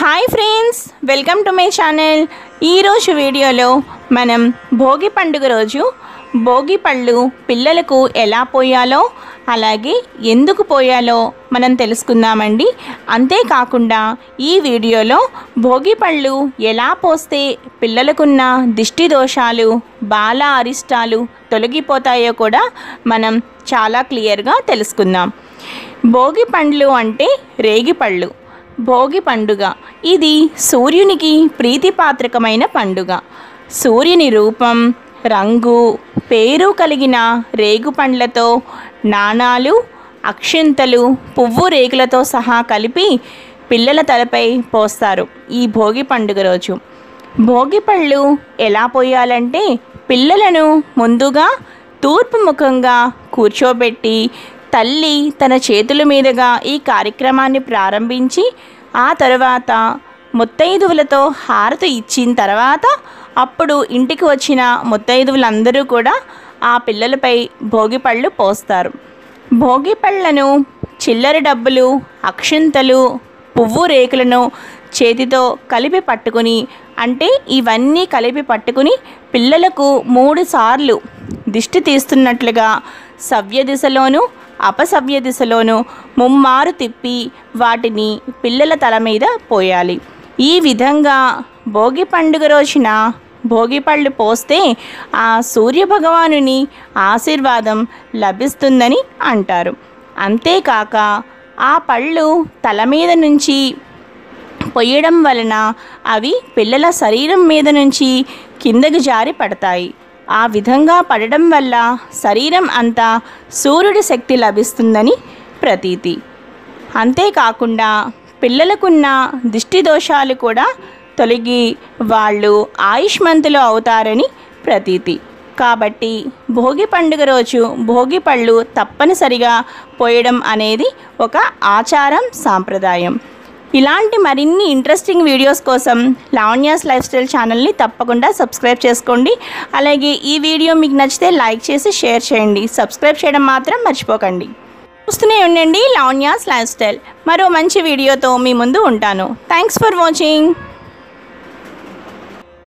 Hi friends, welcome to my channel. ఈరోజు వీడియోలో మనం భోగి పండుగ రోజు భోగి పళ్ళు పిల్లలకు ఎలా పోయాలో అలాగే ఎందుకు పోయాలో మనం తెలుసుకుందామండి. అంతేకాకుండా ఈ వీడియోలో భోగి పళ్ళు ఎలా పోస్తే పిల్లలకున్న దిష్టి దోషాలు బాల అరిష్టాలు తొలగిపోతాయో కూడా మనం చాలా క్లియర్గా తెలుసుకుందాం. భోగి పండ్లు అంటే రేగి పళ్ళు. భోగి పండుగ ఇది సూర్యునికి ప్రీతిపాత్రకమైన పండుగ. సూర్యుని రూపం, రంగు, పేరు కలిగిన రేగు పండ్లతో నాణాలు, అక్షింతలు, పువ్వు రేకులతో సహా కలిపి పిల్లల తలపై పోస్తారు ఈ భోగి పండుగ రోజు. భోగి పళ్ళు ఎలా పోయాలంటే పిల్లలను ముందుగా తూర్పు ముఖంగా కూర్చోబెట్టి తల్లి తన చేతుల మీదుగా ఈ కార్యక్రమాన్ని ప్రారంభించి ఆ తర్వాత ముత్తైదువులతో హారతి ఇచ్చిన తర్వాత అప్పుడు ఇంటికి వచ్చిన ముత్తైదువులందరూ కూడా ఆ పిల్లలపై భోగి పళ్ళు పోస్తారు. భోగి పళ్ళను చిల్లర డబ్బులు, అక్షింతలు, పువ్వు రేకులను చేతితో కలిపి పట్టుకుని అంటే ఇవన్నీ కలిపి పట్టుకుని పిల్లలకు 3 సార్లు దిష్టి తీస్తున్నట్లుగా సవ్య దిశలోను అపసవ్య దిశలోను ముమ్మారు తిప్పి వాటిని పిల్లల తల మీద పోయాలి. ఈ విధంగా భోగి పండుగ రోజున భోగి పళ్ళు పోస్తే ఆ సూర్యభగవానుని ఆశీర్వాదం లభిస్తుందని అంటారు. అంతేకాక ఆ పళ్ళు తల మీద నుంచి పొయ్యడం వలన అవి పిల్లల శరీరం మీద నుంచి కిందకు జారి పడతాయి. ఆ విధంగా పడడం వల్ల శరీరం అంతా సూర్యుడి శక్తి లభిస్తుందని ప్రతీతి. అంతేకాకుండా పిల్లలకున్న దిష్టి దోషాలు కూడా తొలగి వాళ్ళు ఆయుష్మంతులు అవుతారని ప్రతీతి. కాబట్టి భోగి పండుగ రోజు భోగి పళ్ళు తప్పనిసరిగా పోయడం అనేది ఒక ఆచారం, సాంప్రదాయం. ఇలాంటి మరిన్ని ఇంట్రెస్టింగ్ వీడియోస్ కోసం లావణ్యాస్ లైఫ్ స్టైల్ ఛానల్ని తప్పకుండా సబ్స్క్రైబ్ చేసుకోండి. అలాగే ఈ వీడియో మీకు నచ్చితే లైక్ చేసి షేర్ చేయండి. సబ్స్క్రైబ్ చేయడం మాత్రం మర్చిపోకండి. చూస్తూనే ఉండండి లావణ్యాస్ లైఫ్ స్టైల్. మరో మంచి వీడియోతో మీ ముందు ఉంటాను. Thanks for watching.